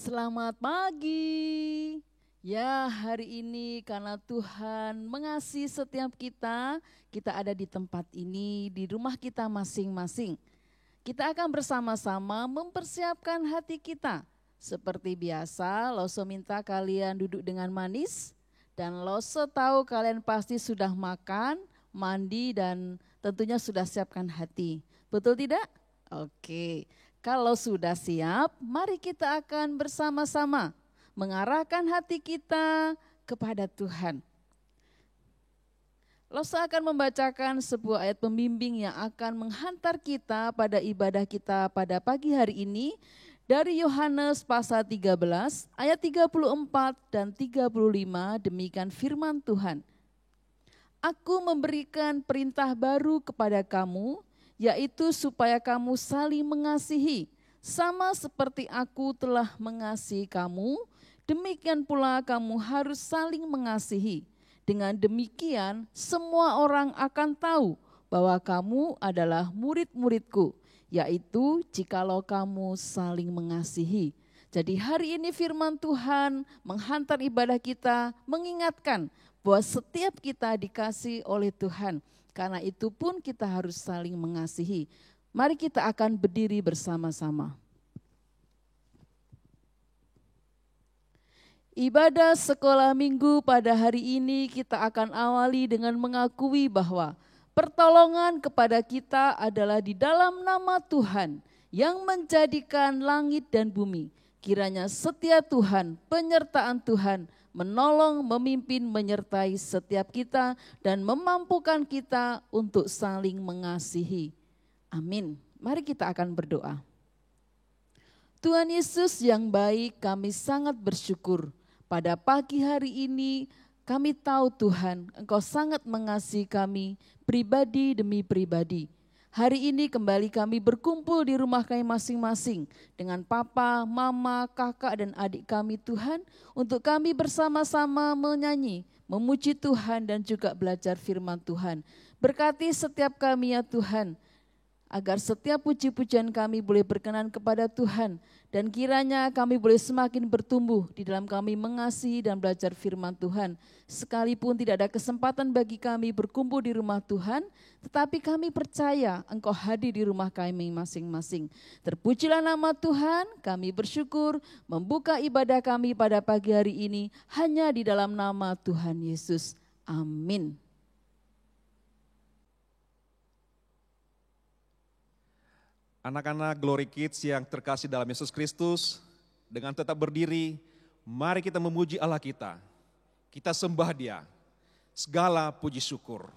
Selamat pagi. Ya, hari ini karena Tuhan mengasihi setiap kita ada di tempat ini, di rumah kita masing-masing. Kita akan bersama-sama mempersiapkan hati kita. Seperti biasa, Loso minta kalian duduk dengan manis, dan Loso tahu kalian pasti sudah makan, mandi, dan tentunya sudah siapkan hati. Betul tidak? Oke. Kalau sudah siap, mari kita akan bersama-sama mengarahkan hati kita kepada Tuhan. Loso akan membacakan sebuah ayat pembimbing yang akan menghantar kita pada ibadah kita pada pagi hari ini dari Yohanes pasal 13 ayat 34 dan 35, demikian firman Tuhan. Aku memberikan perintah baru kepada kamu, yaitu supaya kamu saling mengasihi, sama seperti aku telah mengasihi kamu, demikian pula kamu harus saling mengasihi. Dengan demikian, semua orang akan tahu bahwa kamu adalah murid-muridku, yaitu jikalau kamu saling mengasihi. Jadi hari ini firman Tuhan menghantar ibadah kita, mengingatkan bahwa setiap kita dikasihi oleh Tuhan. Karena itu pun kita harus saling mengasihi. Mari kita akan berdiri bersama-sama. Ibadah sekolah minggu pada hari ini kita akan awali dengan mengakui bahwa pertolongan kepada kita adalah di dalam nama Tuhan yang menjadikan langit dan bumi. Kiranya setia Tuhan, penyertaan Tuhan, menolong, memimpin, menyertai setiap kita dan memampukan kita untuk saling mengasihi. Amin. Mari kita akan berdoa. Tuhan Yesus yang baik, kami sangat bersyukur. Pada pagi hari ini kami tahu Tuhan, Engkau sangat mengasihi kami pribadi demi pribadi. Hari ini kembali kami berkumpul di rumah kami masing-masing dengan papa, mama, kakak, dan adik kami Tuhan, untuk kami bersama-sama menyanyi, memuji Tuhan dan juga belajar firman Tuhan. Berkati setiap kami ya Tuhan, agar setiap puji-pujian kami boleh berkenan kepada Tuhan, dan kiranya kami boleh semakin bertumbuh di dalam kami mengasihi dan belajar firman Tuhan. Sekalipun tidak ada kesempatan bagi kami berkumpul di rumah Tuhan, tetapi kami percaya Engkau hadir di rumah kami masing-masing. Terpujilah nama Tuhan, kami bersyukur membuka ibadah kami pada pagi hari ini hanya di dalam nama Tuhan Yesus. Amin. Anak-anak Glory Kids yang terkasih dalam Yesus Kristus, dengan tetap berdiri, mari kita memuji Allah kita. Kita sembah Dia, segala puji syukur.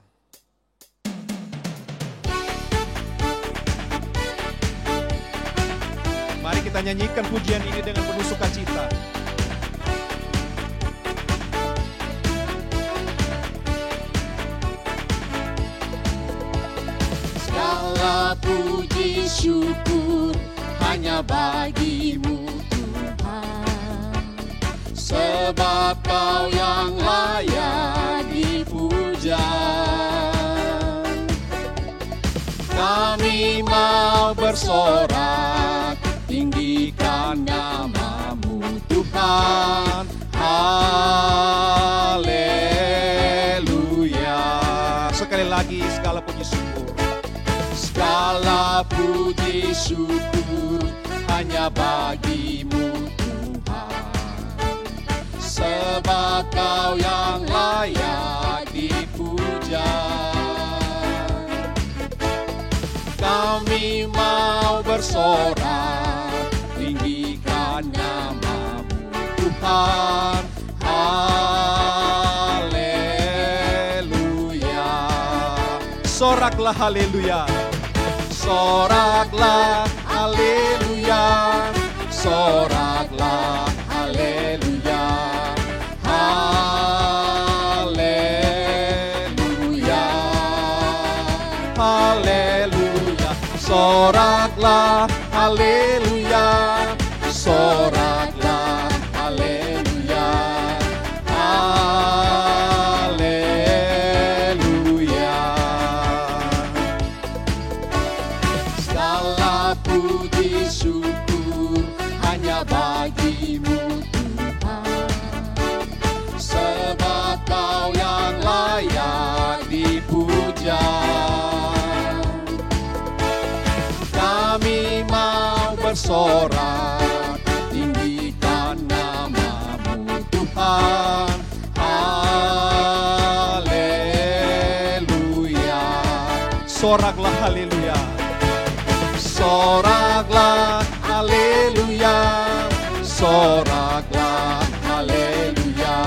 Mari kita nyanyikan pujian ini dengan penuh sukacita. Segala puji syukur hanya bagimu Tuhan, sebab Kau yang layak dipuja. Kami mau bersorak, tinggikan nama-Mu Tuhan. Haleluya. Sekali lagi segala puji syukur. Segala puji syukur hanya bagimu Tuhan, sebab Kau yang layak dipuja. Kami mau bersorak, tinggikan nama-Mu Tuhan. Haleluya. Soraklah haleluya. Soraklah haleluya, soraklah haleluya, haleluya, haleluya. Soraklah haleluya, soraklah haleluya, haleluya. Segala puji syukur hanya bagimu Soraklah haleluya. Soraklah haleluya. Soraklah haleluya.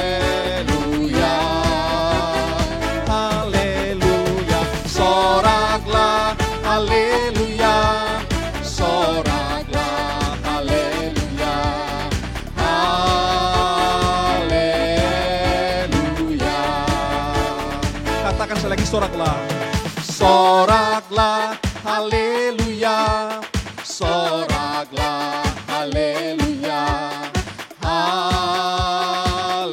Haleluya. Haleluya. Soraklah haleluya. Soraklah haleluya. Haleluya. Katakan sekali lagi, soraklah. Soraklah haleluya. Soraklah haleluya. Haleluya.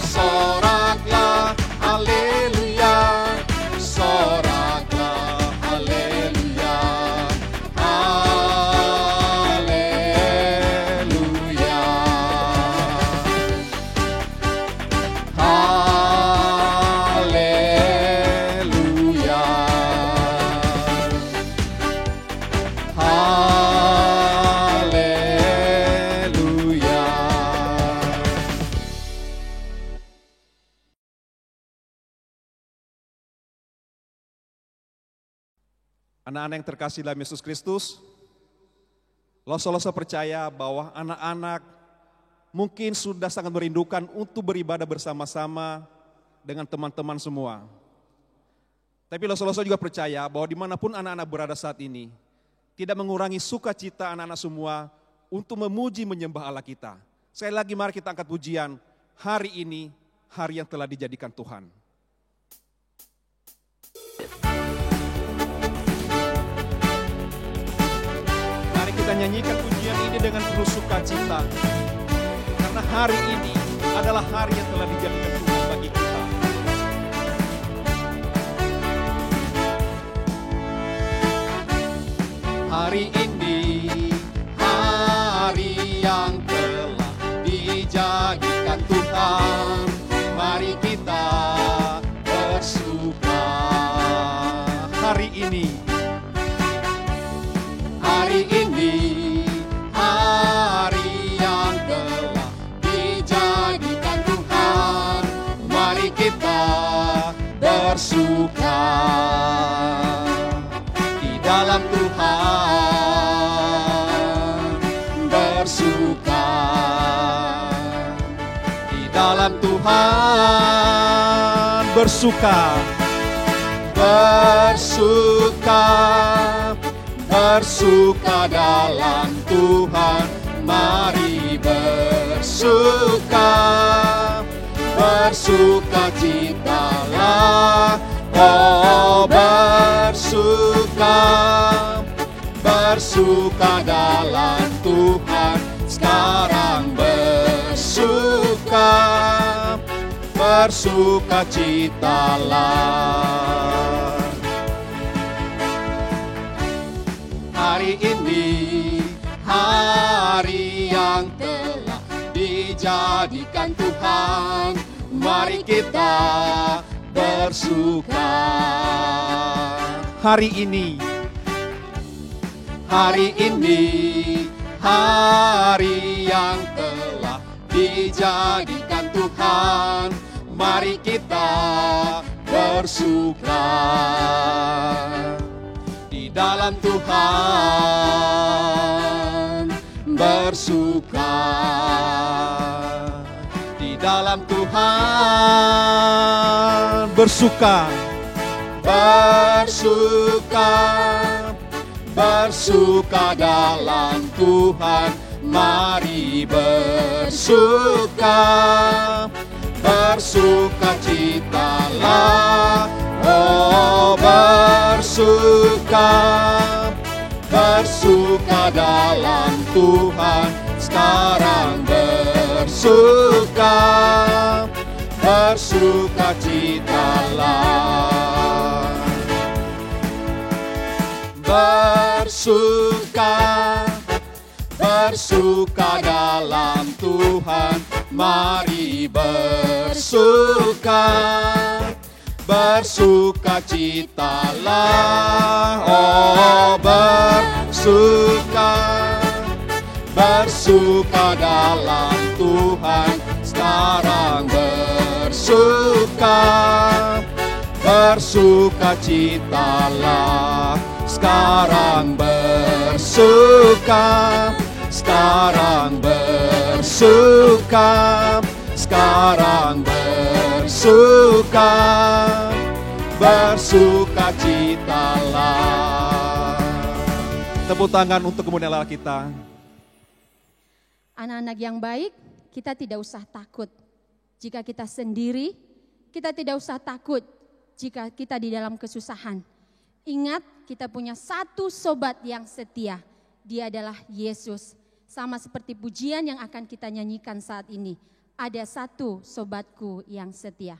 Soraklah haleluya. Soraklah haleluya. Haleluya. Haleluya. Haleluya. Anak-anak yang terkasih dalam Yesus Kristus, Loso-loso percaya bahwa anak-anak mungkin sudah sangat merindukan untuk beribadah bersama-sama dengan teman-teman semua. Tapi Loso-loso juga percaya bahwa dimanapun anak-anak berada saat ini, tidak mengurangi sukacita anak-anak semua untuk memuji menyembah Allah kita. Sekali lagi mari kita angkat pujian, hari ini hari yang telah dijadikan Tuhan. Mari kita nyanyikan pujian ini dengan penuh sukacita. Karena hari ini adalah hari yang telah dijadikan Tuhan bagi kita. Hari ini hari yang telah dijadikan Tuhan. Mari kita bersuka. Hari ini Hari ini hari yang telah dijadikan Tuhan. Mari kita bersuka di dalam Tuhan. Bersuka di dalam Tuhan. bersuka. Bersuka, bersuka dalam Tuhan. Mari bersuka, bersuka citalah. Oh bersuka, bersuka dalam Tuhan. Sekarang bersuka, bersuka citalah. Hari ini hari yang telah dijadikan Tuhan. Mari kita bersuka. Hari ini Hari ini hari yang telah dijadikan Tuhan. Mari kita bersuka di dalam Tuhan. Bersuka di dalam Tuhan. bersuka. Bersuka, bersuka dalam Tuhan. Mari bersuka, bersuka citalah. Oh bersuka, bersuka dalam Tuhan. Sekarang bersuka, bersuka citalah. Bersuka, bersuka dalam Tuhan. Mari bersuka, bersuka citalah. Oh bersuka, bersuka dalam Tuhan, sekarang bersuka. Bersukacitalah, sekarang bersuka. Sekarang bersuka. Sekarang bersuka. Bersukacitalah. Tepuk tangan untuk kemuliaan Allah kita. Anak-anak yang baik, kita tidak usah takut. Jika kita sendiri, kita tidak usah takut jika kita di dalam kesusahan. Ingat, kita punya satu sobat yang setia. Dia adalah Yesus. Sama seperti pujian yang akan kita nyanyikan saat ini. Ada satu sobatku yang setia.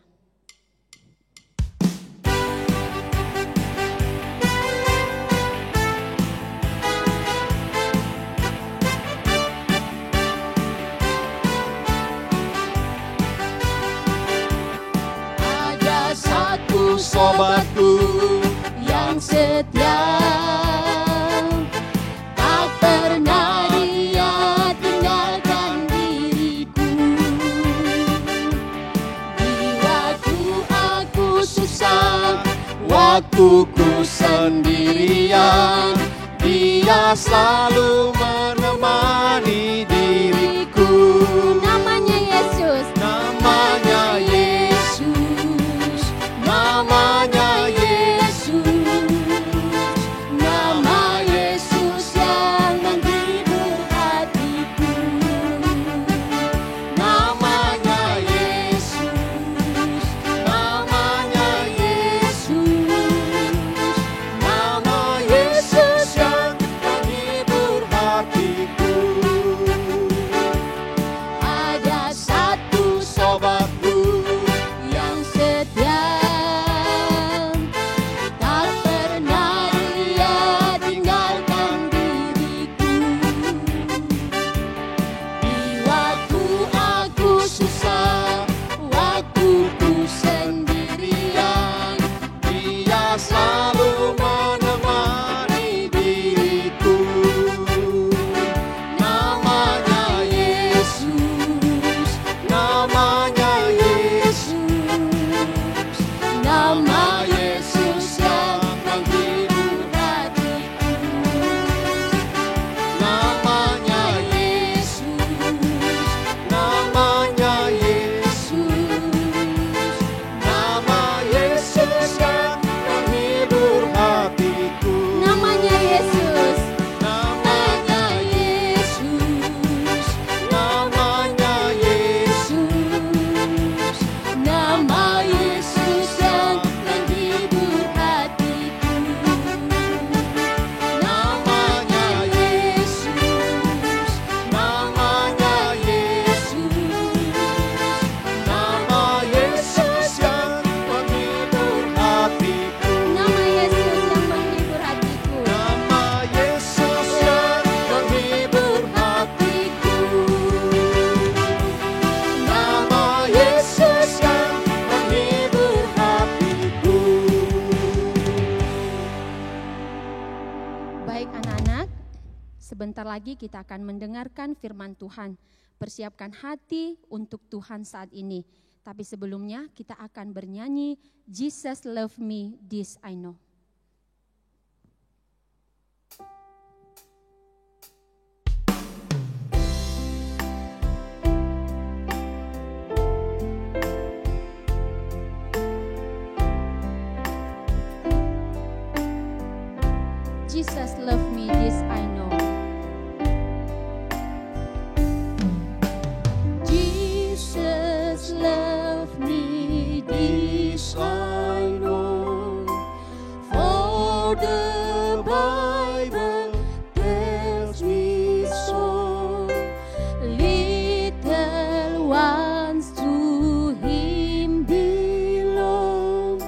Sobatku yang setia, tak pernah dia tinggalkan diriku. Di waktu aku susah, waktuku sendirian, dia selalu menemani diriku. Namanya Yesus. Namanya Yesus. Namanya Yesus, nama Yesus yang menghibur hatiku. Namanya Yesus, namanya Yesus, nama Yesus yang menghibur hatiku. Ada satu sobatku yang setia. Selalu menemani diriku. Namanya Yesus, namanya Yesus, nama Yesus yang menghibur hatiku. Namanya Yesus, namanya Yesus, nama Yesus yang menghibur hatiku. Namanya Yesus. Namanya Yesus, namanya Yesus, nama Yesus yang menghibur hatiku. Namanya Yesus, namanya Yesus, nama Yesus yang menghibur hatiku. Nama Yesus yang menghibur hatiku. Nama Yesus yang menghibur hatiku. Nama Yesus yang menghibur hatiku. Baik anak-anak, sebentar lagi kita akan mendengarkan firman Tuhan. Persiapkan hati untuk Tuhan saat ini. Tapi sebelumnya kita akan bernyanyi Jesus Love Me, This I Know. Jesus love me, this I know. Jesus love me, this I know. For the Bible tells me so. Little ones to Him belong.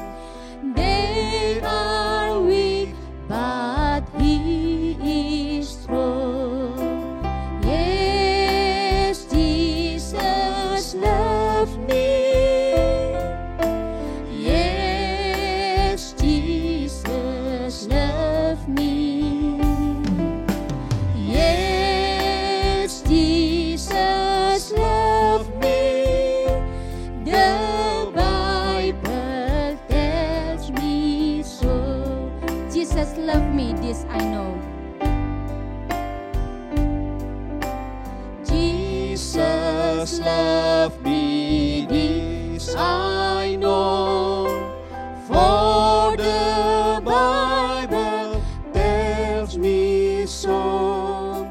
They are weak, but He is Jesus loved me, this I know. Jesus loved me, this I know. For the Bible tells me so.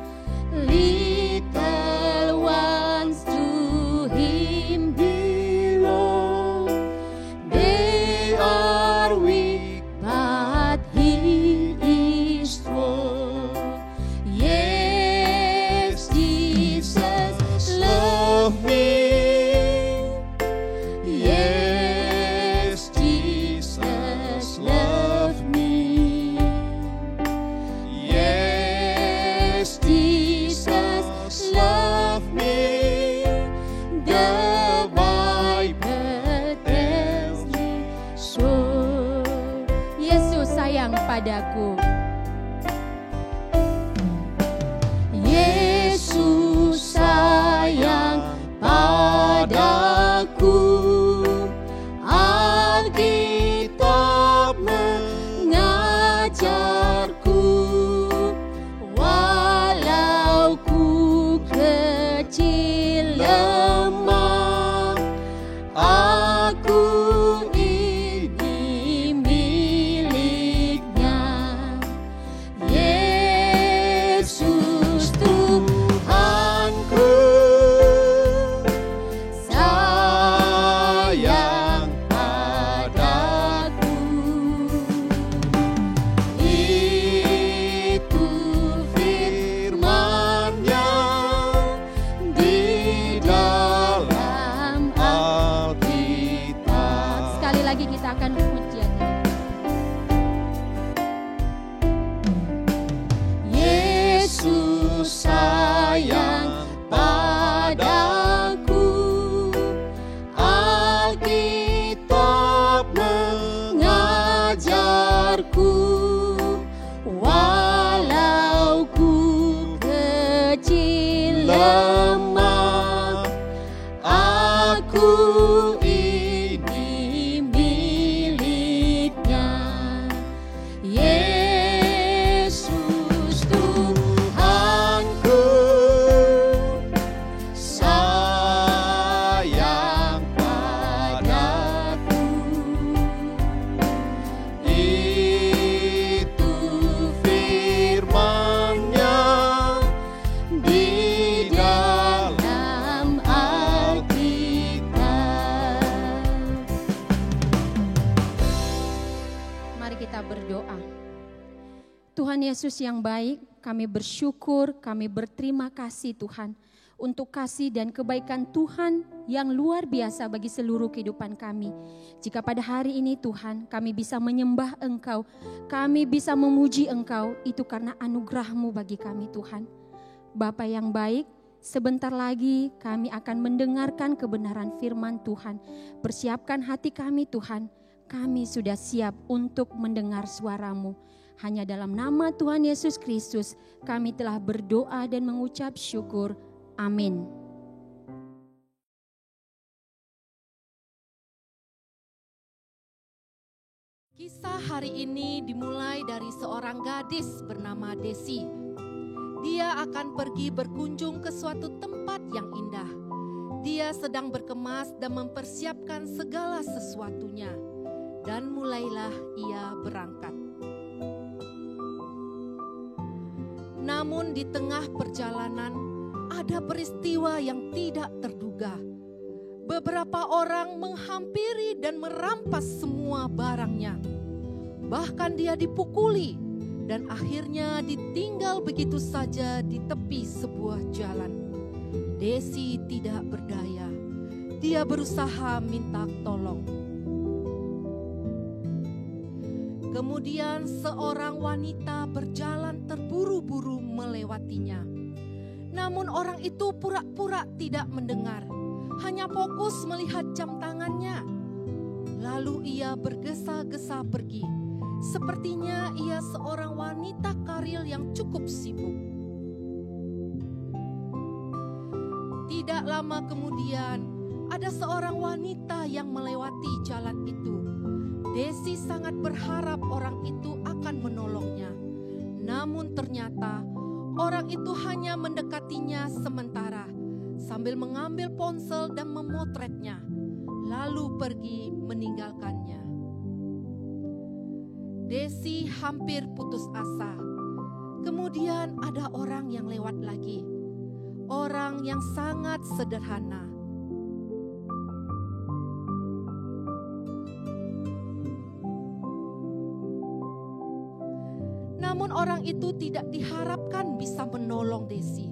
Little ones to Him belong. They are weak, But He is strong. yes, Jesus loved me. Yes, Jesus loved me. Yes, Jesus loved me. The Bible tells me So, Yesus sayang padaku. Yesus sayang padaku. Alkitab mengajarku, Walau ku kecil lemah, aku ini miliknya. Yesus Tuhanku, sayang padaku. itu firman-Nya di dalam Alkitab. Sekali lagi kita akan pujian. Yesus sayang padaku. Alkitab mengajarku, Walau ku kecil lemah, aku ini miliknya. Yesus Tuhanku, sayang padaku. Itu firman-Nya di dalam Alkitab. Mari kita berdoa. Tuhan Yesus yang baik, kami bersyukur, kami berterima kasih Tuhan untuk kasih dan kebaikan Tuhan yang luar biasa bagi seluruh kehidupan kami. Jika pada hari ini Tuhan kami bisa menyembah Engkau, kami bisa memuji Engkau, itu karena anugerah-Mu bagi kami Tuhan. Bapa yang baik, sebentar lagi kami akan mendengarkan kebenaran firman Tuhan. Persiapkan hati kami Tuhan, kami sudah siap untuk mendengar suara-Mu. Hanya dalam nama Tuhan Yesus Kristus kami telah berdoa dan mengucap syukur. Amin. Kisah hari ini dimulai dari seorang gadis bernama Desi. Dia akan pergi berkunjung ke suatu tempat yang indah. Dia sedang berkemas dan mempersiapkan segala sesuatunya. Dan mulailah ia berangkat. Namun di tengah perjalanan ada peristiwa yang tidak terduga. Beberapa orang menghampiri dan merampas semua barangnya. Bahkan dia dipukuli dan akhirnya ditinggal begitu saja di tepi sebuah jalan. Desi tidak berdaya. Dia berusaha minta tolong. Kemudian seorang wanita berjalan terburu-buru melewatinya. Namun orang itu pura-pura tidak mendengar, hanya fokus melihat jam tangannya. Lalu ia bergesa-gesa pergi. Sepertinya ia seorang wanita karil yang cukup sibuk. Tidak lama kemudian, ada seorang wanita yang melewati jalan itu. Desi sangat berharap orang itu akan akan menolongnya. Namun ternyata orang itu hanya mendekatinya sementara sambil mengambil ponsel dan memotretnya, lalu pergi meninggalkannya. Desi hampir putus asa. Kemudian ada orang yang lewat lagi, orang yang sangat sederhana. Namun orang itu tidak diharapkan bisa menolong Desi.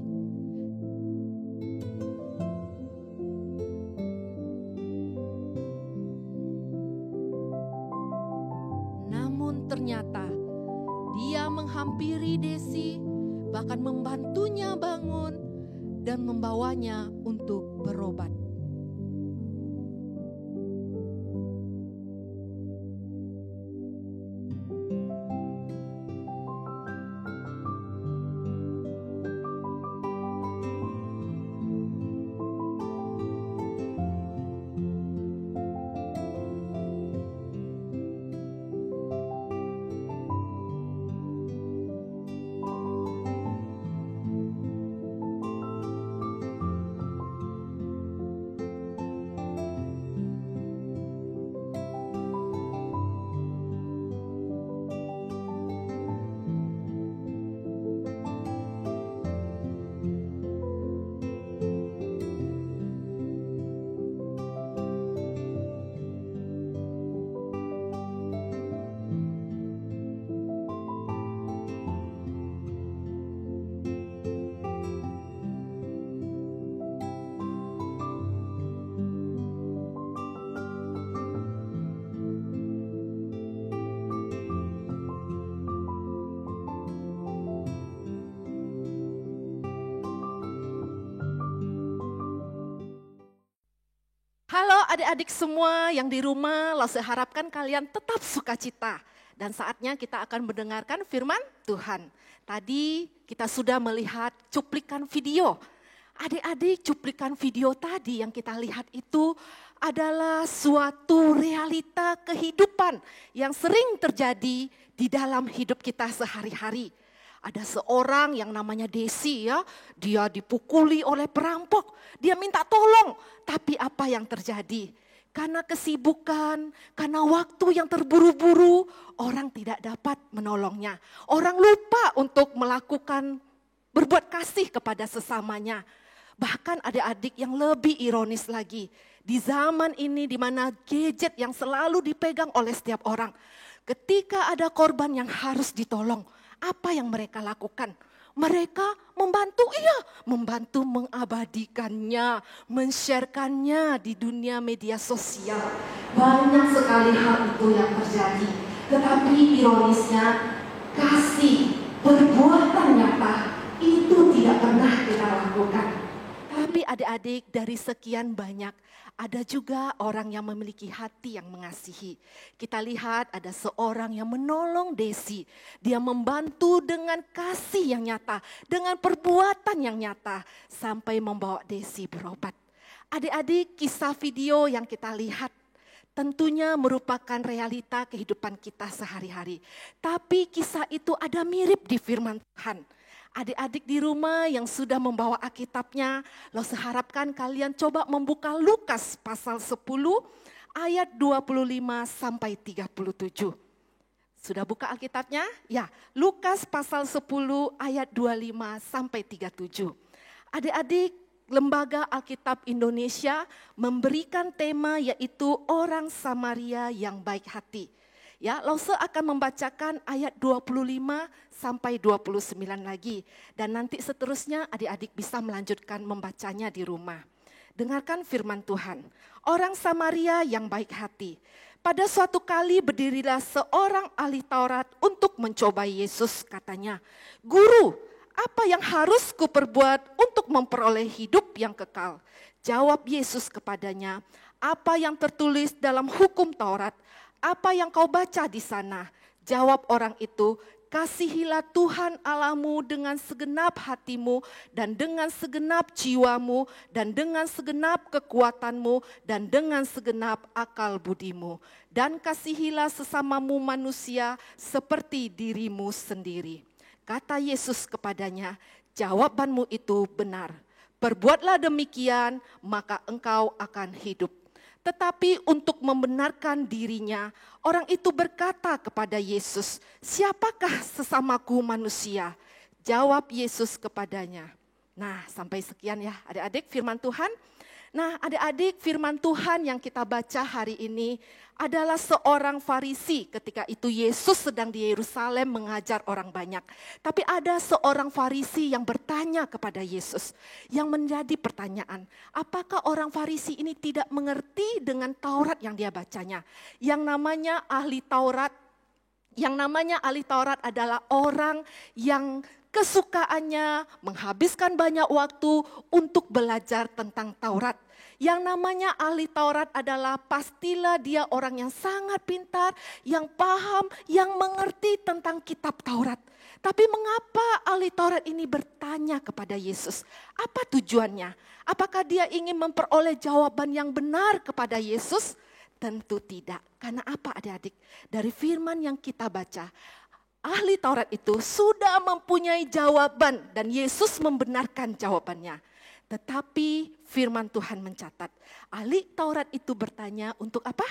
Namun ternyata dia menghampiri Desi, bahkan membantunya bangun dan membawanya untuk berobat. Halo adik-adik semua yang di rumah, Lause harapkan kalian tetap sukacita. Dan saatnya kita akan mendengarkan firman Tuhan. Tadi kita sudah melihat cuplikan video. Adik-adik, cuplikan video tadi yang kita lihat itu adalah suatu realita kehidupan yang sering terjadi di dalam hidup kita sehari-hari. Ada seorang yang namanya Desi ya, dia dipukuli oleh perampok, dia minta tolong. Tapi apa yang terjadi? Karena kesibukan, karena waktu yang terburu-buru, orang tidak dapat menolongnya. Orang lupa untuk melakukan berbuat kasih kepada sesamanya. Bahkan adik-adik yang lebih ironis lagi, di zaman ini di mana gadget yang selalu dipegang oleh setiap orang, ketika ada korban yang harus ditolong, apa yang mereka lakukan? Mereka membantu mengabadikannya, men-share-kannya di dunia media sosial. Banyak sekali hal itu yang terjadi. Tetapi ironisnya, kasih, perbuatan nyata itu tidak pernah kita lakukan. Tapi adik-adik, dari sekian banyak, ada juga orang yang memiliki hati yang mengasihi. Kita lihat ada seorang yang menolong Desi. Dia membantu dengan kasih yang nyata, dengan perbuatan yang nyata, sampai membawa Desi berobat. Adik-adik, kisah video yang kita lihat tentunya merupakan realita kehidupan kita sehari-hari. Tapi kisah itu ada mirip di firman Tuhan. Adik-adik di rumah yang sudah membawa Alkitabnya, Lause harapkan kalian coba membuka Lukas pasal 10 ayat 25 sampai 37. Sudah buka Alkitabnya? Ya, Lukas pasal 10 ayat 25 sampai 37. Adik-adik, Lembaga Alkitab Indonesia memberikan tema yaitu orang Samaria yang baik hati. Ya, Lause akan membacakan ayat 25 sampai 29 lagi. Dan nanti seterusnya adik-adik bisa melanjutkan membacanya di rumah. Dengarkan firman Tuhan. Orang Samaria yang baik hati. Pada suatu kali berdirilah seorang ahli Taurat untuk mencobai Yesus, katanya, "Guru, apa yang harus kuperbuat untuk memperoleh hidup yang kekal?" Jawab Yesus kepadanya, "Apa yang tertulis dalam hukum Taurat? Apa yang kau baca di sana?" Jawab orang itu, kasihilah Tuhan Allahmu dengan segenap hatimu dan dengan segenap jiwamu dan dengan segenap kekuatanmu dan dengan segenap akal budimu. Dan kasihilah sesamamu manusia seperti dirimu sendiri. Kata Yesus kepadanya, jawabanmu itu benar. Perbuatlah demikian, maka engkau akan hidup. Tetapi untuk membenarkan dirinya, orang itu berkata kepada Yesus, siapakah sesamaku manusia? Jawab Yesus kepadanya. Nah, sampai sekian ya adik-adik firman Tuhan. Nah, adik-adik firman Tuhan yang kita baca hari ini adalah seorang Farisi ketika itu Yesus sedang di Yerusalem mengajar orang banyak. Tapi ada seorang Farisi yang bertanya kepada Yesus. Yang menjadi pertanyaan, apakah orang Farisi ini tidak mengerti dengan Taurat yang dia bacanya? Yang namanya ahli Taurat adalah orang yang kesukaannya menghabiskan banyak waktu untuk belajar tentang Taurat. Yang namanya ahli Taurat adalah pastilah dia orang yang sangat pintar, yang paham, yang mengerti tentang kitab Taurat. Tapi mengapa ahli Taurat ini bertanya kepada Yesus? Apa tujuannya? Apakah dia ingin memperoleh jawaban yang benar kepada Yesus? Tentu tidak. Karena apa adik-adik? Dari firman yang kita baca, ahli Taurat itu sudah mempunyai jawaban dan Yesus membenarkan jawabannya. Tetapi firman Tuhan mencatat, ahli Taurat itu bertanya untuk apa?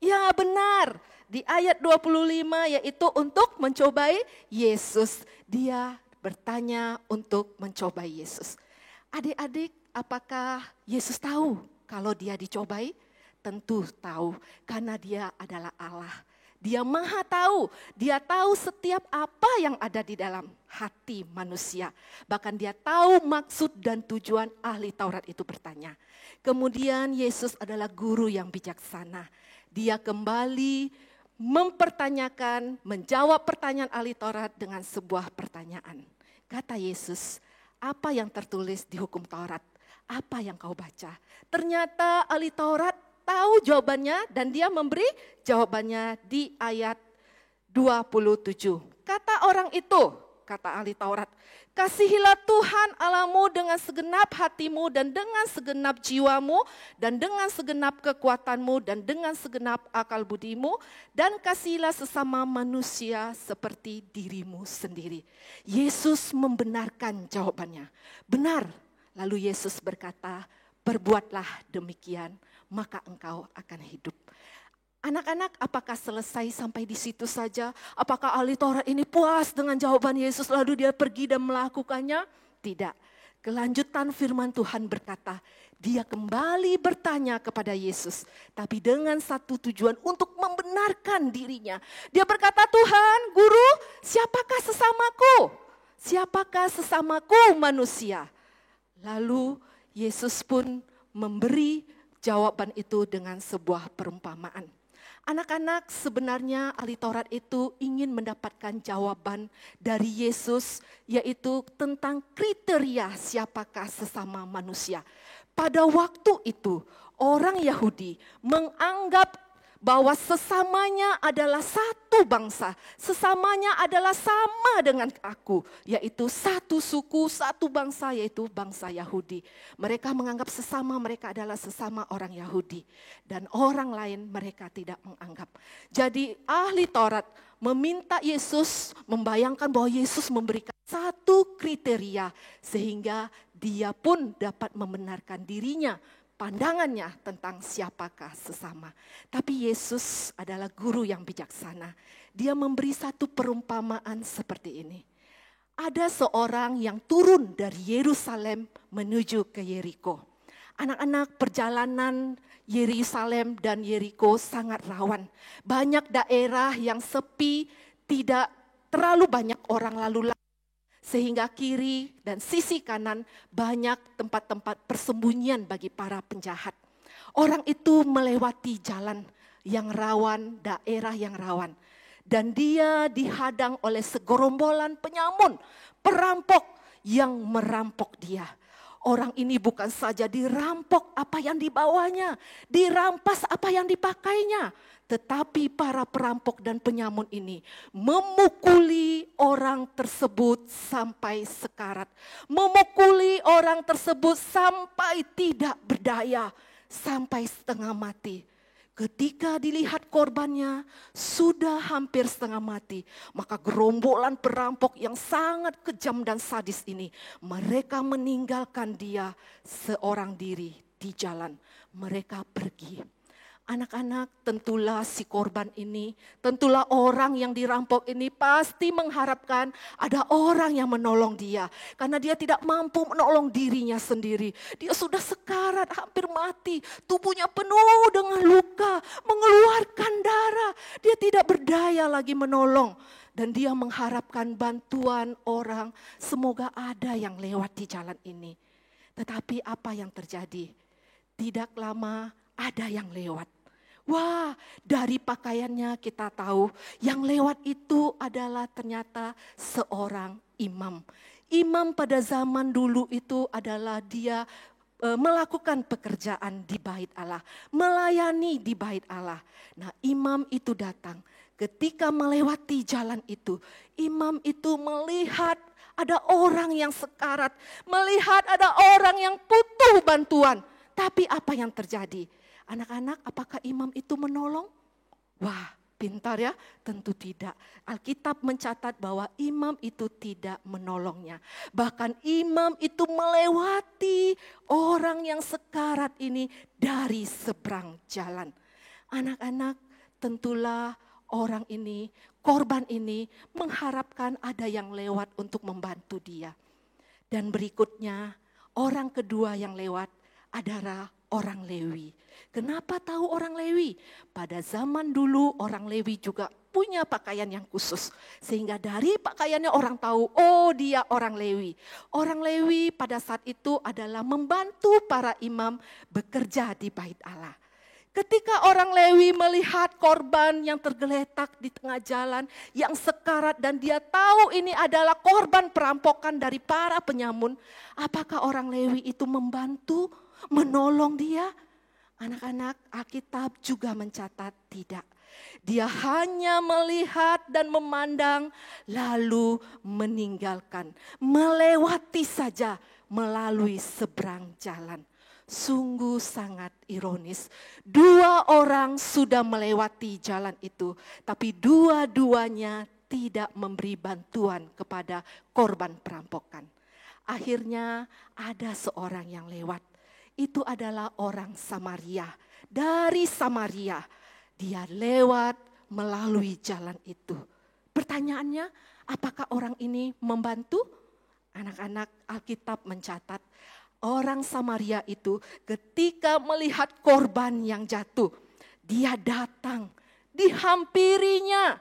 Ya benar, di ayat 25 yaitu untuk mencobai Yesus. Dia bertanya untuk mencobai Yesus. Adik-adik, apakah Yesus tahu kalau dia dicobai? Tentu tahu, karena dia adalah Allah. Dia maha tahu, dia tahu setiap apa yang ada di dalam hati manusia. Bahkan dia tahu maksud dan tujuan ahli Taurat itu bertanya. Kemudian Yesus adalah guru yang bijaksana. Dia kembali mempertanyakan, menjawab pertanyaan ahli Taurat dengan sebuah pertanyaan. Kata Yesus, apa yang tertulis di hukum Taurat? Apa yang kau baca? Ternyata ahli Taurat tahu jawabannya dan dia memberi jawabannya di ayat 27. Kata orang itu, kata ahli Taurat, kasihilah Tuhan Allahmu dengan segenap hatimu dan dengan segenap jiwamu dan dengan segenap kekuatanmu dan dengan segenap akal budimu dan kasihilah sesama manusia seperti dirimu sendiri. Yesus membenarkan jawabannya. Benar. Lalu Yesus berkata, perbuatlah demikian, maka engkau akan hidup. Anak-anak, apakah selesai sampai di situ saja? Apakah ahli Taurat ini puas dengan jawaban Yesus lalu dia pergi dan melakukannya? Tidak. Kelanjutan firman Tuhan berkata, dia kembali bertanya kepada Yesus. Tapi dengan satu tujuan untuk membenarkan dirinya. Dia berkata, Tuhan, Guru, siapakah sesamaku? Siapakah sesamaku manusia? Lalu Yesus pun memberi jawaban itu dengan sebuah perumpamaan. Anak-anak, sebenarnya ahli Taurat itu ingin mendapatkan jawaban dari Yesus, yaitu tentang kriteria siapakah sesama manusia. Pada waktu itu, orang Yahudi menganggap bahwa sesamanya adalah satu bangsa, sesamanya adalah sama dengan aku, yaitu satu suku, satu bangsa, yaitu bangsa Yahudi. Mereka menganggap sesama mereka adalah sesama orang Yahudi, dan orang lain mereka tidak menganggap. Jadi ahli Taurat meminta Yesus, membayangkan bahwa Yesus memberikan satu kriteria, sehingga dia pun dapat membenarkan dirinya, pandangannya tentang siapakah sesama. Tapi Yesus adalah guru yang bijaksana. Dia memberi satu perumpamaan seperti ini. Ada seorang yang turun dari Yerusalem menuju ke Yeriko. Anak-anak, perjalanan Yerusalem dan Yeriko sangat rawan. Banyak daerah yang sepi, tidak terlalu banyak orang lalu lalang. Sehingga kiri dan sisi kanan banyak tempat-tempat persembunyian bagi para penjahat. Orang itu melewati jalan yang rawan, daerah yang rawan. Dan dia dihadang oleh segerombolan penyamun, perampok yang merampok dia. Orang ini bukan saja dirampok apa yang dibawanya, dirampas apa yang dipakainya. Tetapi para perampok dan penyamun ini memukuli orang tersebut sampai sekarat. Memukuli orang tersebut sampai tidak berdaya, sampai setengah mati. Ketika dilihat korbannya sudah hampir setengah mati, maka gerombolan perampok yang sangat kejam dan sadis ini, mereka meninggalkan dia seorang diri di jalan. Mereka pergi. Anak-anak, tentulah si korban ini, tentulah orang yang dirampok ini pasti mengharapkan ada orang yang menolong dia. Karena dia tidak mampu menolong dirinya sendiri. Dia sudah sekarat, hampir mati. Tubuhnya penuh dengan luka, mengeluarkan darah. Dia tidak berdaya lagi menolong. Dan dia mengharapkan bantuan orang, semoga ada yang lewat di jalan ini. Tetapi apa yang terjadi? Tidak lama ada yang lewat. Wah, dari pakaiannya kita tahu yang lewat itu adalah ternyata seorang imam. Imam pada zaman dulu itu adalah dia melakukan pekerjaan di bait Allah, melayani di bait Allah. Nah, imam itu datang. Ketika melewati jalan itu, imam itu melihat ada orang yang sekarat, melihat ada orang yang butuh bantuan. Tapi apa yang terjadi? Anak-anak, apakah imam itu menolong? Wah, pintar ya? Tentu tidak. Alkitab mencatat bahwa imam itu tidak menolongnya. Bahkan imam itu melewati orang yang sekarat ini dari seberang jalan. Anak-anak, tentulah orang ini, korban ini mengharapkan ada yang lewat untuk membantu dia. Dan berikutnya, orang kedua yang lewat adalah orang Lewi. Kenapa tahu orang Lewi? Pada zaman dulu orang Lewi juga punya pakaian yang khusus. Sehingga dari pakaiannya orang tahu, oh dia orang Lewi. Orang Lewi pada saat itu adalah membantu para imam bekerja di bait Allah. Ketika orang Lewi melihat korban yang tergeletak di tengah jalan, yang sekarat dan dia tahu ini adalah korban perampokan dari para penyamun, apakah orang Lewi itu membantu, menolong dia? Anak-anak, Alkitab juga mencatat tidak. Dia hanya melihat dan memandang lalu meninggalkan, melewati saja melalui seberang jalan. Sungguh sangat ironis. Dua orang sudah melewati jalan itu, tapi dua-duanya tidak memberi bantuan kepada korban perampokan. Akhirnya ada seorang yang lewat. Itu adalah orang Samaria. Dari Samaria, dia lewat melalui jalan itu. Pertanyaannya, apakah orang ini membantu? Anak-anak, Alkitab mencatat, orang Samaria itu ketika melihat korban yang jatuh, dia datang, dihampirinya.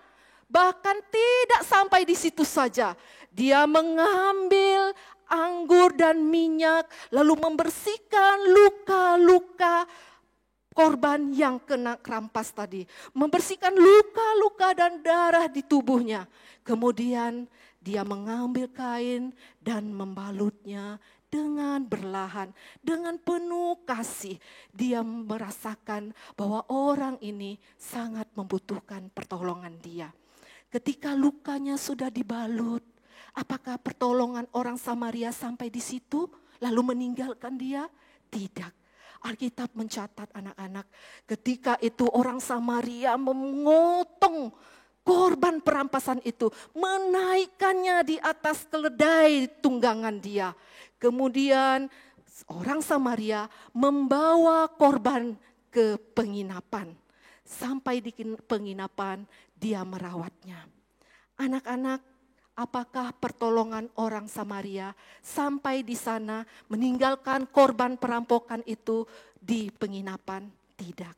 Bahkan tidak sampai di situ saja, dia mengambil anggur dan minyak, lalu membersihkan luka-luka korban yang kena kerampas tadi. Membersihkan luka-luka dan darah di tubuhnya. Kemudian dia mengambil kain dan membalutnya dengan berlahan, dengan penuh kasih. Dia merasakan bahwa orang ini sangat membutuhkan pertolongan dia. Ketika lukanya sudah dibalut, apakah pertolongan orang Samaria sampai di situ lalu meninggalkan dia? Tidak. Alkitab mencatat anak-anak, ketika itu orang Samaria memotong korban perampasan itu, menaikkannya di atas keledai tunggangan dia. Kemudian orang Samaria membawa korban ke penginapan. Sampai di penginapan dia merawatnya. Anak-anak, apakah pertolongan orang Samaria sampai di sana meninggalkan korban perampokan itu di penginapan? Tidak.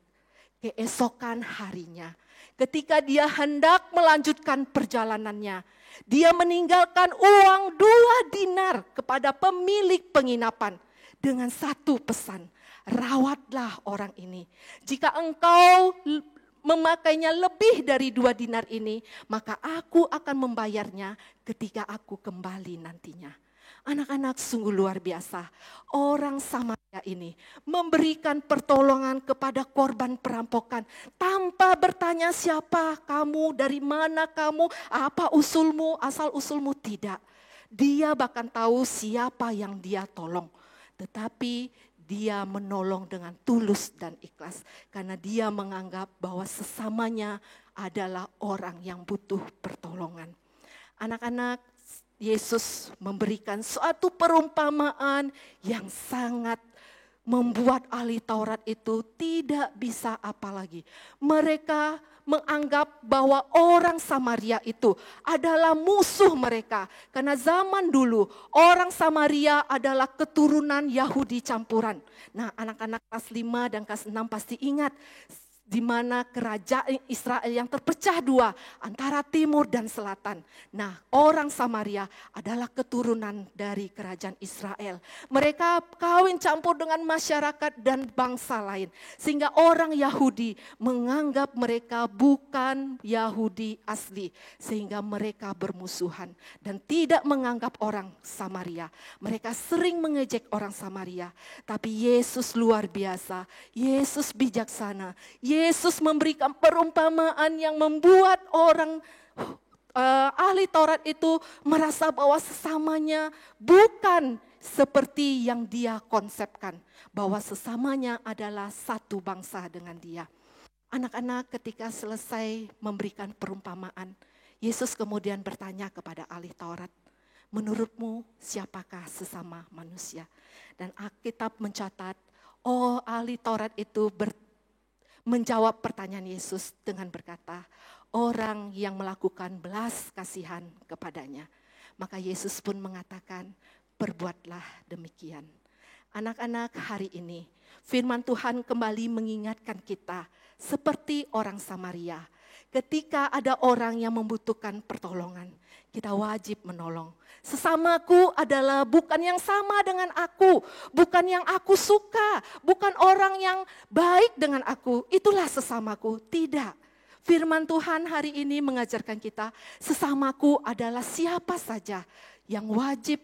Keesokan harinya, ketika dia hendak melanjutkan perjalanannya, dia meninggalkan uang 2 dinar kepada pemilik penginapan dengan satu pesan, rawatlah orang ini. Jika engkau memakainya lebih dari 2 dinar ini, maka aku akan membayarnya ketika aku kembali nantinya. Anak-anak, sungguh luar biasa. Orang Samaria ini memberikan pertolongan kepada korban perampokan tanpa bertanya siapa kamu, dari mana kamu, apa usulmu, asal usulmu, tidak. Dia bahkan tahu siapa yang dia tolong. Tetapi dia menolong dengan tulus dan ikhlas. Karena dia menganggap bahwa sesamanya adalah orang yang butuh pertolongan. Anak-anak, Yesus memberikan suatu perumpamaan yang sangat membuat ahli Taurat itu tidak bisa apalagi. Mereka menganggap bahwa orang Samaria itu adalah musuh mereka. Karena zaman dulu orang Samaria adalah keturunan Yahudi campuran. Nah, anak-anak kelas 5 dan kelas 6 pasti ingat di mana kerajaan Israel yang terpecah dua antara timur dan selatan. Nah, orang Samaria adalah keturunan dari kerajaan Israel. Mereka kawin campur dengan masyarakat dan bangsa lain. Sehingga orang Yahudi menganggap mereka bukan Yahudi asli. Sehingga mereka bermusuhan dan tidak menganggap orang Samaria. Mereka sering mengejek orang Samaria. Tapi Yesus luar biasa, Yesus bijaksana, Yesus memberikan perumpamaan yang membuat orang ahli Taurat itu merasa bahwa sesamanya bukan seperti yang dia konsepkan. Bahwa sesamanya adalah satu bangsa dengan dia. Anak-anak ketika selesai memberikan perumpamaan, Yesus kemudian bertanya kepada ahli Taurat, menurutmu siapakah sesama manusia? Dan Alkitab mencatat, ahli Taurat itu menjawab pertanyaan Yesus dengan berkata, orang yang melakukan belas kasihan kepadanya. Maka Yesus pun mengatakan, perbuatlah demikian. Anak-anak, hari ini firman Tuhan kembali mengingatkan kita seperti orang Samaria. Ketika ada orang yang membutuhkan pertolongan, kita wajib menolong. Sesamaku adalah bukan yang sama dengan aku, bukan yang aku suka, bukan orang yang baik dengan aku, itulah sesamaku. Tidak. Firman Tuhan hari ini mengajarkan kita, sesamaku adalah siapa saja yang wajib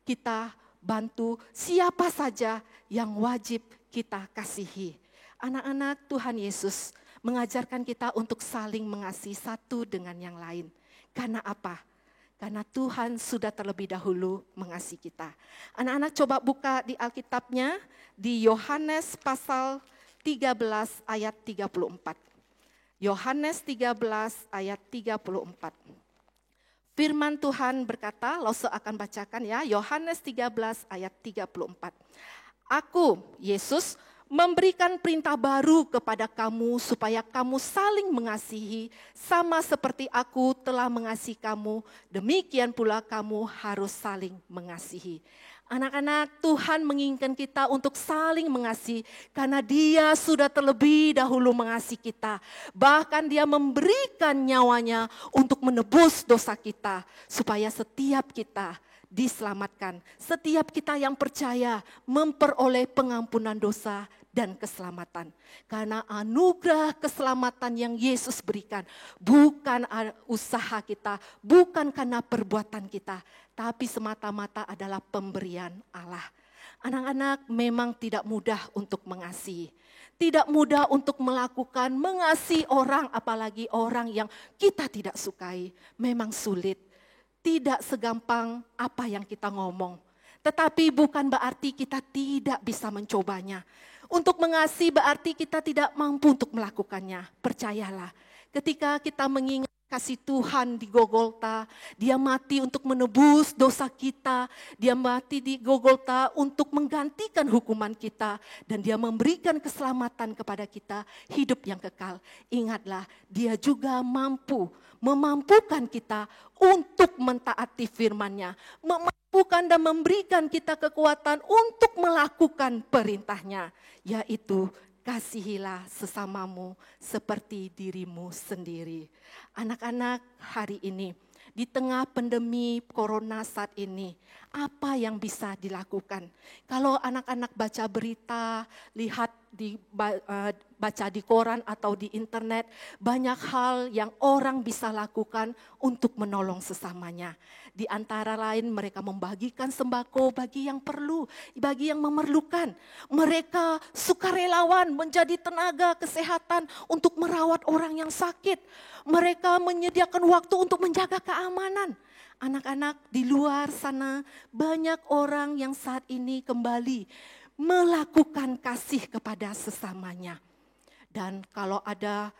kita bantu, siapa saja yang wajib kita kasihi. Anak-anak, Tuhan Yesus mengajarkan kita untuk saling mengasihi satu dengan yang lain. Karena apa? Karena Tuhan sudah terlebih dahulu mengasihi kita. Anak-anak coba buka di Alkitabnya, di Yohanes pasal 13 ayat 34. Yohanes 13 ayat 34. Firman Tuhan berkata, Lause akan bacakan ya, Yohanes 13 ayat 34. Aku, Yesus, memberikan perintah baru kepada kamu supaya kamu saling mengasihi sama seperti aku telah mengasihi kamu, demikian pula kamu harus saling mengasihi. Anak-anak, Tuhan menginginkan kita untuk saling mengasihi karena Dia sudah terlebih dahulu mengasihi kita. Bahkan Dia memberikan nyawanya untuk menebus dosa kita supaya setiap kita diselamatkan. Setiap kita yang percaya memperoleh pengampunan dosa dan keselamatan. Karena anugerah keselamatan yang Yesus berikan bukan usaha kita, bukan karena perbuatan kita, tapi semata-mata adalah pemberian Allah. Anak-anak, memang tidak mudah untuk mengasihi. Tidak mudah untuk mengasihi orang, apalagi orang yang kita tidak sukai. Memang sulit. Tidak segampang apa yang kita ngomong. Tetapi bukan berarti kita tidak bisa mencobanya. Untuk mengasihi berarti kita tidak mampu untuk melakukannya. Percayalah, ketika kita mengingat kasih Tuhan di Golgota, Dia mati untuk menebus dosa kita, Dia mati di Golgota untuk menggantikan hukuman kita, dan Dia memberikan keselamatan kepada kita, hidup yang kekal. Ingatlah, Dia juga memampukan kita untuk mentaati firman-Nya, memampukan dan memberikan kita kekuatan untuk melakukan perintah-Nya, yaitu kasihilah sesamamu seperti dirimu sendiri. Anak-anak, hari ini di tengah pandemi corona saat ini, apa yang bisa dilakukan? Kalau anak-anak baca berita, lihat baca di koran atau di internet, banyak hal yang orang bisa lakukan untuk menolong sesamanya. Di antara lain mereka membagikan sembako bagi yang perlu, bagi yang memerlukan. Mereka sukarelawan menjadi tenaga kesehatan untuk merawat orang yang sakit. Mereka menyediakan waktu untuk menjaga keamanan. Anak-anak di luar sana banyak orang yang saat ini kembali melakukan kasih kepada sesamanya. Dan kalau ada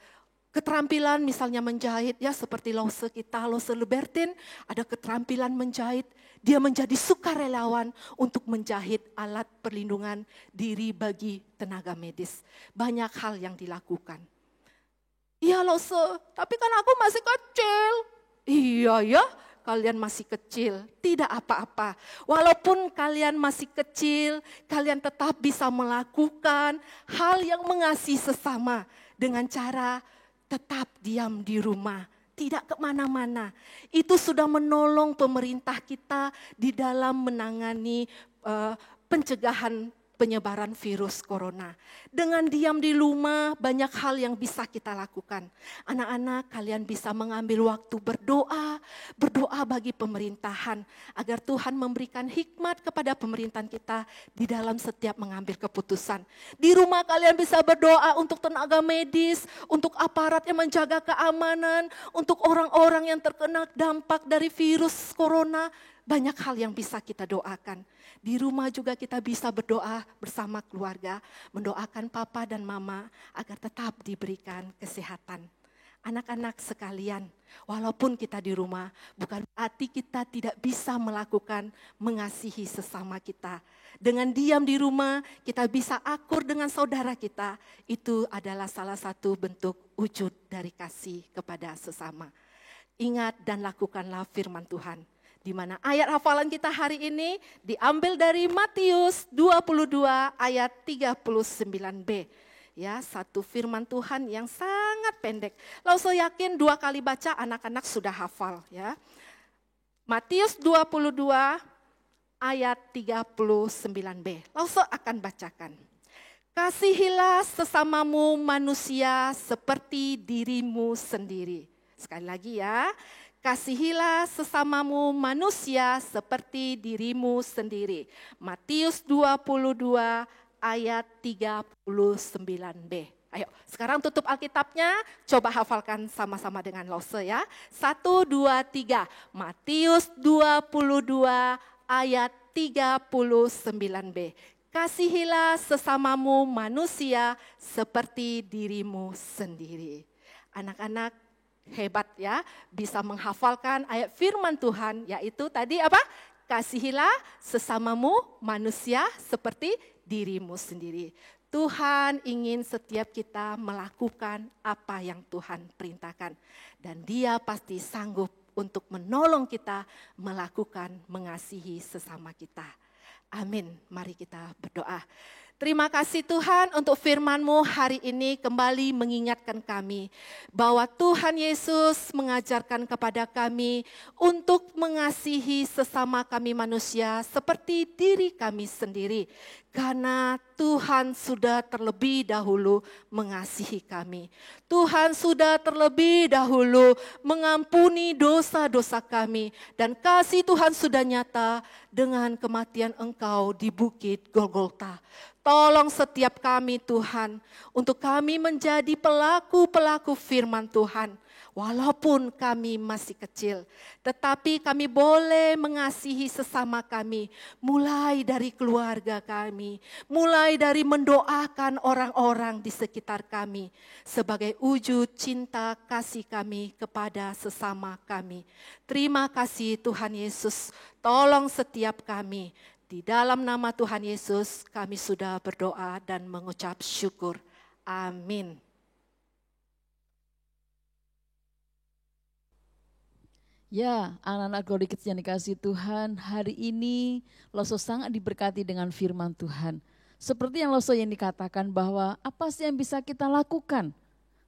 keterampilan misalnya menjahit, ya seperti Lose kita, Lose Libertin, ada keterampilan menjahit, dia menjadi sukarelawan untuk menjahit alat perlindungan diri bagi tenaga medis. Banyak hal yang dilakukan. Iya Lose, tapi kan aku masih kecil. Iya ya, kalian masih kecil, tidak apa-apa. Walaupun kalian masih kecil, kalian tetap bisa melakukan hal yang mengasihi sesama dengan cara tetap diam di rumah, tidak kemana-mana. Itu sudah menolong pemerintah kita di dalam menangani pencegahan penyebaran virus corona. Dengan diam di rumah banyak hal yang bisa kita lakukan. Anak-anak, kalian bisa mengambil waktu berdoa bagi pemerintahan agar Tuhan memberikan hikmat kepada pemerintahan kita di dalam setiap mengambil keputusan. Di rumah kalian bisa berdoa untuk tenaga medis, untuk aparat yang menjaga keamanan, untuk orang-orang yang terkena dampak dari virus corona. Banyak hal yang bisa kita doakan. Di rumah juga kita bisa berdoa bersama keluarga, mendoakan papa dan mama agar tetap diberikan kesehatan. Anak-anak sekalian, walaupun kita di rumah, bukan berarti kita tidak bisa melakukan mengasihi sesama kita. Dengan diam di rumah, kita bisa akur dengan saudara kita. Itu adalah salah satu bentuk wujud dari kasih kepada sesama. Ingat dan lakukanlah firman Tuhan. Di mana ayat hafalan kita hari ini diambil dari Matius 22 ayat 39b. Ya, satu firman Tuhan yang sangat pendek. Lalu saya yakin 2 kali baca anak-anak sudah hafal ya. Matius 22 ayat 39b. Lalu saya akan bacakan. Kasihilah sesamamu manusia seperti dirimu sendiri. Sekali lagi ya. Kasihilah sesamamu manusia seperti dirimu sendiri. Matius 22 ayat 39b. Ayo, sekarang tutup Alkitabnya, coba hafalkan sama-sama dengan Lose ya. 1, 2, 3. Matius 22 ayat 39b. Kasihilah sesamamu manusia seperti dirimu sendiri. Anak-anak, hebat ya, bisa menghafalkan ayat firman Tuhan, yaitu tadi apa? Kasihilah sesamamu manusia seperti dirimu sendiri. Tuhan ingin setiap kita melakukan apa yang Tuhan perintahkan. Dan Dia pasti sanggup untuk menolong kita melakukan mengasihi sesama kita. Amin, mari kita berdoa. Terima kasih Tuhan untuk firman-Mu hari ini kembali mengingatkan kami bahwa Tuhan Yesus mengajarkan kepada kami untuk mengasihi sesama kami manusia seperti diri kami sendiri. Karena Tuhan sudah terlebih dahulu mengasihi kami. Tuhan sudah terlebih dahulu mengampuni dosa-dosa kami. Dan kasih Tuhan sudah nyata dengan kematian Engkau di bukit Golgota. Tolong setiap kami Tuhan, untuk kami menjadi pelaku-pelaku firman Tuhan. Walaupun kami masih kecil, tetapi kami boleh mengasihi sesama kami. Mulai dari keluarga kami, mulai dari mendoakan orang-orang di sekitar kami. Sebagai wujud cinta kasih kami kepada sesama kami. Terima kasih Tuhan Yesus, tolong setiap kami. Di dalam nama Tuhan Yesus kami sudah berdoa dan mengucap syukur. Amin. Ya, anak-anak Glory Kids yang dikasihi Tuhan, hari ini Loso sangat diberkati dengan firman Tuhan. Seperti yang Loso yang dikatakan bahwa apa sih yang bisa kita lakukan?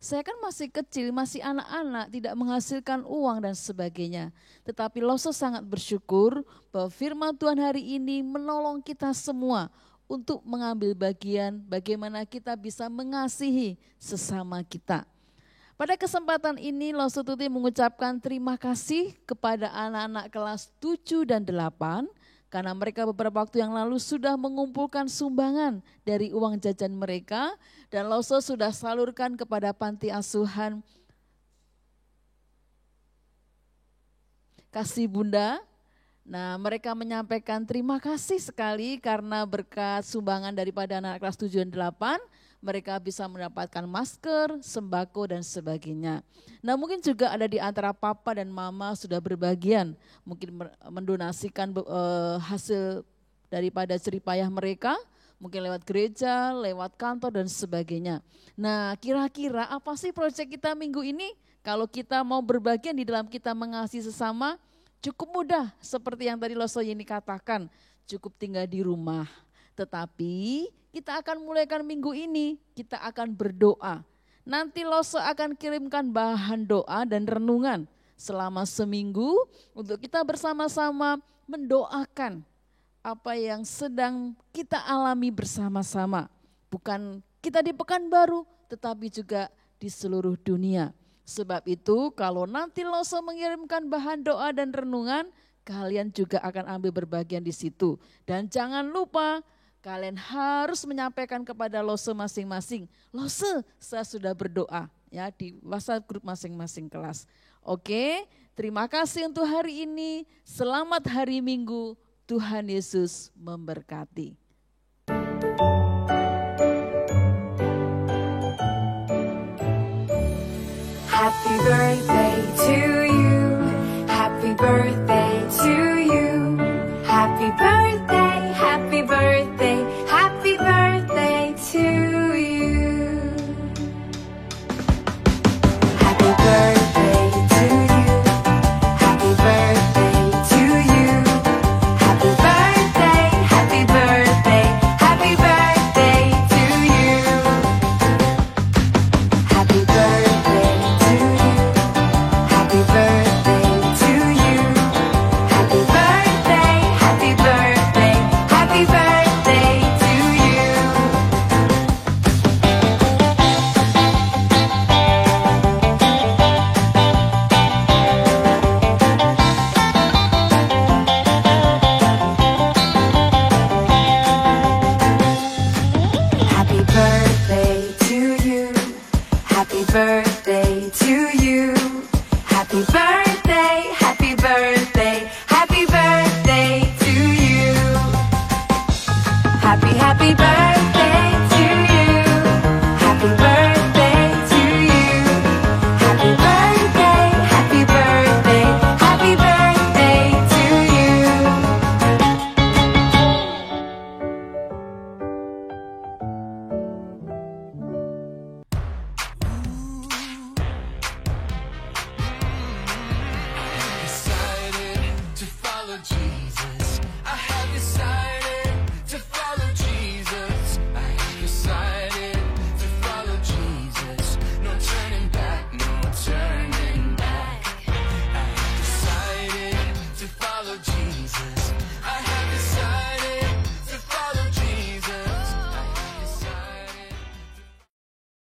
Saya kan masih kecil, masih anak-anak, tidak menghasilkan uang dan sebagainya. Tetapi Loso sangat bersyukur bahwa firman Tuhan hari ini menolong kita semua untuk mengambil bagian bagaimana kita bisa mengasihi sesama kita. Pada kesempatan ini Loso Tuti mengucapkan terima kasih kepada anak-anak kelas 7 dan 8 karena mereka beberapa waktu yang lalu sudah mengumpulkan sumbangan dari uang jajan mereka dan Loso sudah salurkan kepada panti asuhan Kasih Bunda. Nah, mereka menyampaikan terima kasih sekali karena berkat sumbangan daripada anak kelas 7 dan 8, mereka bisa mendapatkan masker, sembako, dan sebagainya. Nah, mungkin juga ada di antara papa dan mama sudah berbagian, mungkin mendonasikan hasil daripada jeripayah mereka, mungkin lewat gereja, lewat kantor, dan sebagainya. Nah, kira-kira apa sih proyek kita minggu ini? Kalau kita mau berbagian di dalam kita mengasihi sesama, cukup mudah seperti yang tadi Loso Yeni katakan, cukup tinggal di rumah. Tetapi kita akan mulaikan minggu ini, kita akan berdoa. Nanti Loso akan kirimkan bahan doa dan renungan selama seminggu untuk kita bersama-sama mendoakan apa yang sedang kita alami bersama-sama. Bukan kita di Pekanbaru, tetapi juga di seluruh dunia. Sebab itu kalau nanti Loso mengirimkan bahan doa dan renungan, kalian juga akan ambil berbagian di situ. Dan jangan lupa kalian harus menyampaikan kepada Loso masing-masing. Loso, saya sudah berdoa ya di WhatsApp grup masing-masing kelas. Oke, terima kasih untuk hari ini. Selamat hari Minggu. Tuhan Yesus memberkati. Happy birthday to you. Happy birthday to you. Happy birthday, happy birthday, happy birthday to you. Happy birthday to you. Happy birthday to you. Happy birthday, happy birthday, happy birthday to you. Happy birthday. Happy birthday to you. Happy birthday, happy birthday, happy birthday to you. Happy birthday to you. Happy birthday to you. Happy birthday.